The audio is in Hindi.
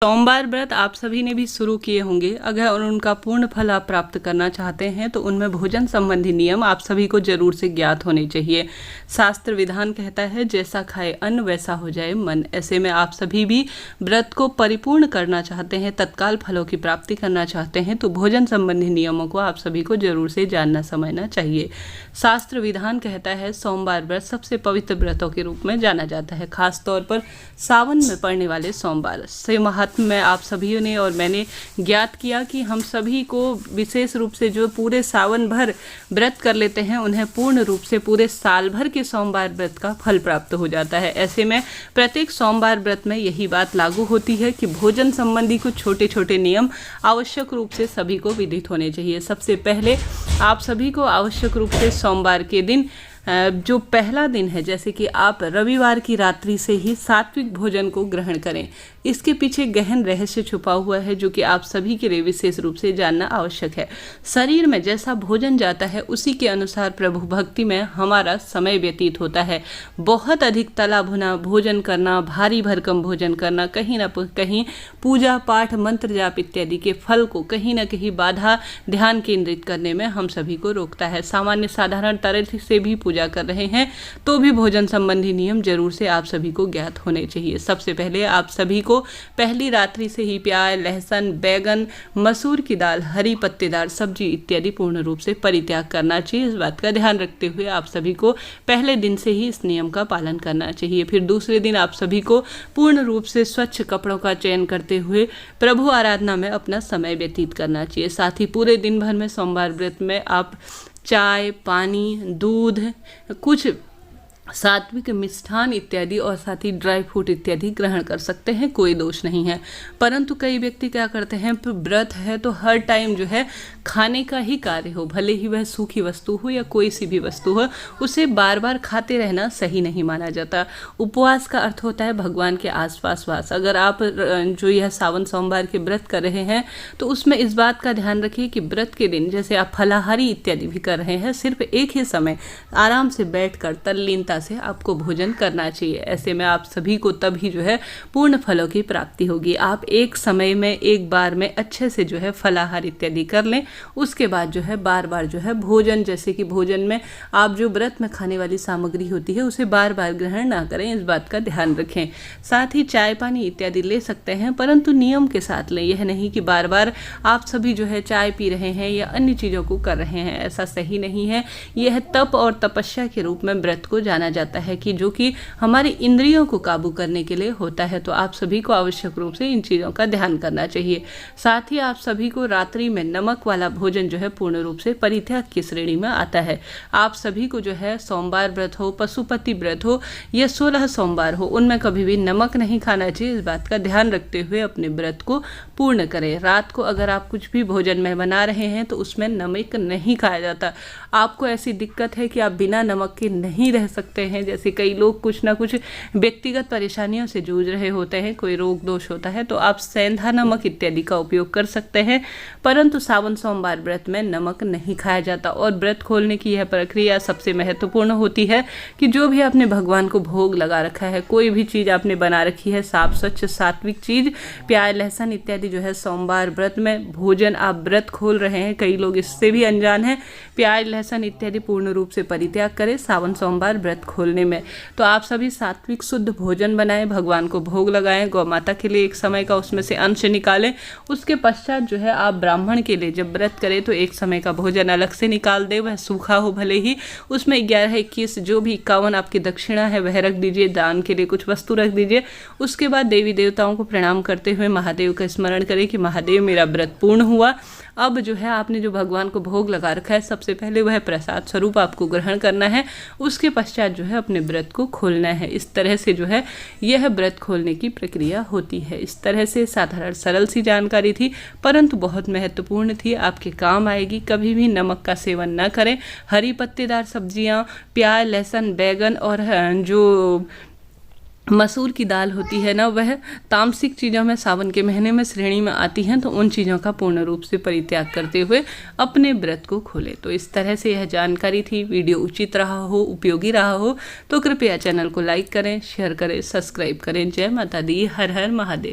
सोमवार व्रत आप सभी ने भी शुरू किए होंगे। अगर उनका पूर्ण फल आप प्राप्त करना चाहते हैं तो उनमें भोजन संबंधी नियम आप सभी को जरूर से ज्ञात होने चाहिए। शास्त्र विधान कहता है, जैसा खाए अन्न वैसा हो जाए मन। ऐसे में आप सभी भी व्रत को परिपूर्ण करना चाहते हैं, तत्काल फलों की प्राप्ति करना चाहते हैं तो भोजन संबंधी नियमों को आप सभी को जरूर से जानना समझना चाहिए। शास्त्र विधान कहता है, सोमवार व्रत सबसे पवित्र व्रतों के रूप में जाना जाता है। खास तौर पर सावन में पड़ने वाले सोमवार से में आप सभी ने और मैंने ज्ञात किया कि हम सभी को विशेष रूप से जो पूरे सावन भर व्रत कर लेते हैं उन्हें पूर्ण रूप से पूरे साल भर के सोमवार व्रत का फल प्राप्त हो जाता है। ऐसे में प्रत्येक सोमवार व्रत में यही बात लागू होती है कि भोजन संबंधी कुछ छोटे छोटे नियम आवश्यक रूप से सभी को विदित होने चाहिए। सबसे पहले आप सभी को आवश्यक रूप से सोमवार के दिन जो पहला दिन है, जैसे कि आप रविवार की रात्रि से ही सात्विक भोजन को ग्रहण करें। इसके पीछे गहन रहस्य छुपा हुआ है जो कि आप सभी के लिए विशेष रूप से जानना आवश्यक है। शरीर में जैसा भोजन जाता है उसी के अनुसार प्रभु भक्ति में हमारा समय व्यतीत होता है। बहुत अधिक तला भुना भोजन करना, भारी भरकम भोजन करना कहीं ना कहीं पूजा पाठ मंत्र जाप इत्यादि के फल को कहीं ना कहीं बाधा ध्यान केंद्रित करने में हम सभी को रोकता है। सामान्य साधारण तरह से भी पूजा कर रहे हैं तो भी भोजन संबंधी नियम जरूर से आप सभी को ज्ञात होने चाहिए। सबसे पहले आप सभी को पहली रात्रि से ही प्याज, लहसुन, बैगन, मसूर की दाल, हरी पत्तेदार सब्जी इत्यादि पूर्ण रूप से परित्याग करना चाहिए। इस बात का ध्यान रखते हुए आप सभी को पहले दिन से ही इस नियम का पालन करना चाहिए। फिर दूसरे दिन आप सभी को पूर्ण रूप से स्वच्छ कपड़ों का चयन करते हुए प्रभु आराधना में अपना समय व्यतीत करना चाहिए। साथ ही पूरे दिन भर में सोमवार व्रत में आप चाय, पानी, दूध, कुछ सात्विक मिष्ठान इत्यादि और साथ ही ड्राई फ्रूट इत्यादि ग्रहण कर सकते हैं, कोई दोष नहीं है। परंतु कई व्यक्ति क्या करते हैं, व्रत है तो हर टाइम जो है खाने का ही कार्य हो, भले ही वह सूखी वस्तु हो या कोई सी भी वस्तु हो, उसे बार बार खाते रहना सही नहीं माना जाता। उपवास का अर्थ होता है भगवान के आसपास वास। अगर आप जो यह सावन सोमवार के व्रत कर रहे हैं तो उसमें इस बात का ध्यान रखिए कि व्रत के दिन जैसे आप फलाहारी इत्यादि भी कर रहे हैं, सिर्फ एक ही समय आराम से बैठकर तल्लीनता से आपको भोजन करना चाहिए। ऐसे में आप सभी को तभी जो है पूर्ण फलों की प्राप्ति होगी। आप एक समय में एक बार में अच्छे से जो है फलाहार इत्यादि कर लें, उसके बाद जो है बार बार जो है भोजन, जैसे कि भोजन में आप जो व्रत में खाने वाली सामग्री होती है उसे बार बार ग्रहण ना करें, इस बात का ध्यान रखें। साथ ही चाय पानी इत्यादि ले सकते हैं परंतु नियम के साथ लें। यह नहीं कि बार बार आप सभी जो है चाय पी रहे हैं या अन्य चीज़ों को कर रहे हैं, ऐसा सही नहीं है। यह तप और तपस्या के रूप में व्रत को जाना जाता है कि जो कि हमारी इंद्रियों को काबू करने के लिए होता है। तो आप सभी को आवश्यक रूप से इन चीज़ों का ध्यान करना चाहिए। साथ ही आप सभी को रात्रि में नमक वाला भोजन जो है पूर्ण रूप से परित्याग की श्रेणी में आता है। आप सभी को जो है सोमवार व्रत हो, पशुपति व्रत हो या 16 सोमवार हो, उनमें कभी भी नमक नहीं खाना चाहिए। इस बात का ध्यान रखते हुए अपने व्रत को पूर्ण करें। रात को अगर आप कुछ भी भोजन में बना रहे हैं तो उसमें नमक नहीं खाया जाता। आपको ऐसी दिक्कत है कि आप बिना नमक के नहीं रह सकते हैं, जैसे कई लोग कुछ ना कुछ व्यक्तिगत परेशानियों से जूझ रहे होते हैं, कोई रोग दोष होता है, तो आप सेंधा नमक इत्यादि का उपयोग कर सकते हैं। परंतु सावन सोमवार व्रत में नमक नहीं खाया जाता। और व्रत खोलने की यह प्रक्रिया सबसे महत्वपूर्ण होती है कि जो भी आपने भगवान को भोग लगा रखा है, कोई भी चीज़ आपने बना रखी है साफ स्वच्छ सात्विक चीज़, प्याज लहसुन इत्यादि जो है सोमवार व्रत में भोजन आप व्रत खोल रहे हैं, कई लोग इससे भी अनजान हैं, प्याज लहसुन इत्यादि पूर्ण रूप से परित्याग करें सावन सोमवार व्रत खोलने में। तो आप सभी सात्विक शुद्ध भोजन बनाएं, भगवान को भोग लगाएं, गौ माता के लिए एक समय का उसमें से अंश निकालें। उसके पश्चात जो है आप ब्राह्मण के लिए जब व्रत करें तो एक समय का भोजन अलग से निकाल दें, वह सूखा हो भले ही, उसमें 11, 21 जो भी 51 आपकी दक्षिणा है वह रख दीजिए, दान के लिए कुछ वस्तु रख दीजिए। उसके बाद देवी देवताओं को प्रणाम करते हुए महादेव का स्मरण करें कि महादेव मेरा व्रत पूर्ण हुआ। अब जो है आपने जो भगवान को भोग लगा रखा है सबसे पहले वह प्रसाद स्वरूप आपको ग्रहण करना है, उसके पश्चात जो है अपने व्रत को खोलना है। इस तरह से जो है यह व्रत खोलने की प्रक्रिया होती है। इस तरह से साधारण सरल सी जानकारी थी परंतु बहुत महत्वपूर्ण थी, आपके काम आएगी। कभी भी नमक का सेवन न करें। हरी पत्तेदार सब्जियां, प्याज लहसुन बैगन और जो मसूर की दाल होती है ना, वह तामसिक चीज़ों में सावन के महीने में श्रेणी में आती हैं, तो उन चीज़ों का पूर्ण रूप से परित्याग करते हुए अपने व्रत को खोलें। तो इस तरह से यह जानकारी थी। वीडियो उचित रहा हो, उपयोगी रहा हो तो कृपया चैनल को लाइक करें, शेयर करें, सब्सक्राइब करें। जय माता दी, हर हर महादेव।